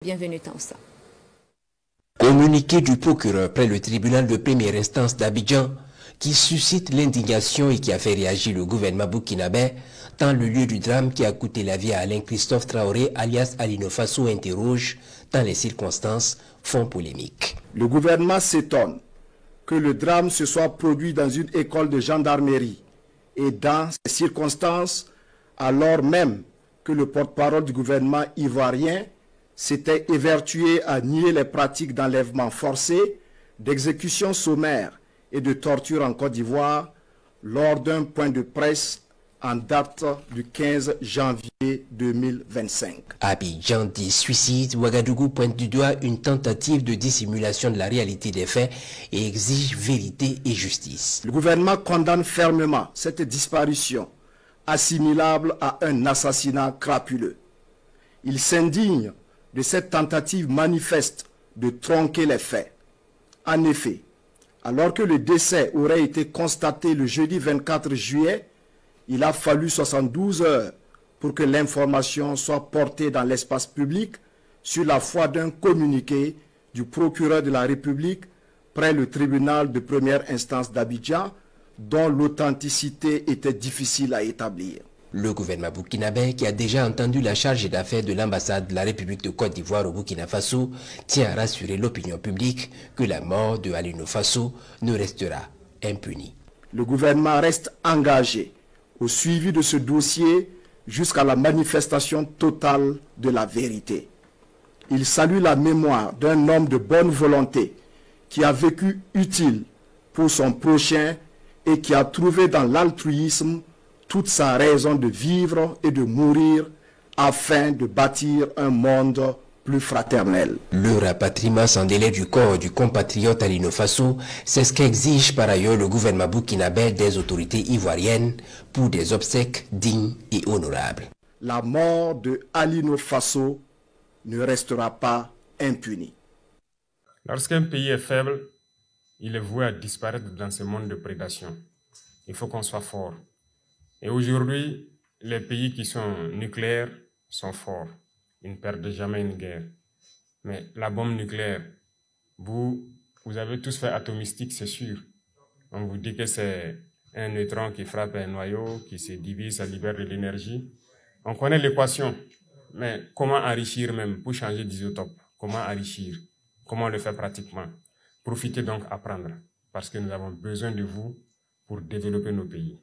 Bienvenue Tansa. Communiqué du procureur près le tribunal de première instance d'Abidjan qui suscite l'indignation et qui a fait réagir le gouvernement burkinabé tant le lieu du drame qui a coûté la vie à Alain Christophe Traoré alias Alino Fasso interroge tant les circonstances font polémique. Le gouvernement s'étonne que le drame se soit produit dans une école de gendarmerie et dans ces circonstances alors même que le porte-parole du gouvernement ivoirien s'était évertué à nier les pratiques d'enlèvement forcé, d'exécution sommaire et de torture en Côte d'Ivoire lors d'un point de presse en date du 15 janvier 2025. Abidjan dit suicide, Ouagadougou pointe du doigt une tentative de dissimulation de la réalité des faits et exige vérité et justice. Le gouvernement condamne fermement cette disparition assimilable à un assassinat crapuleux. Il s'indigne de cette tentative manifeste de tronquer les faits. En effet, alors que le décès aurait été constaté le jeudi 24 juillet, il a fallu 72 heures pour que l'information soit portée dans l'espace public sur la foi d'un communiqué du procureur de la République près le tribunal de première instance d'Abidjan, dont l'authenticité était difficile à établir. Le gouvernement burkinabé, qui a déjà entendu la charge d'affaires de l'ambassade de la République de Côte d'Ivoire au Burkina Faso, tient à rassurer l'opinion publique que la mort de Alino Fasso ne restera impunie. Le gouvernement reste engagé au suivi de ce dossier jusqu'à la manifestation totale de la vérité. Il salue la mémoire d'un homme de bonne volonté qui a vécu utile pour son prochain et qui a trouvé dans l'altruisme toute sa raison de vivre et de mourir afin de bâtir un monde plus fraternel. Le rapatriement sans délai du corps du compatriote Alino Fasso, c'est ce qu'exige par ailleurs le gouvernement burkinabé des autorités ivoiriennes pour des obsèques dignes et honorables. La mort de Alino Fasso ne restera pas impunie. Lorsqu'un pays est faible, il est voué à disparaître dans ce monde de prédation. Il faut qu'on soit fort. Et aujourd'hui, les pays qui sont nucléaires sont forts. Ils ne perdent jamais une guerre. Mais la bombe nucléaire, vous avez tous fait atomistique, c'est sûr. On vous dit que c'est un neutron qui frappe un noyau, qui se divise, ça libère de l'énergie. On connaît l'équation, mais comment enrichir même pour changer d'isotope? Comment enrichir? Comment le faire pratiquement? Profitez donc, apprendre, parce que nous avons besoin de vous pour développer nos pays.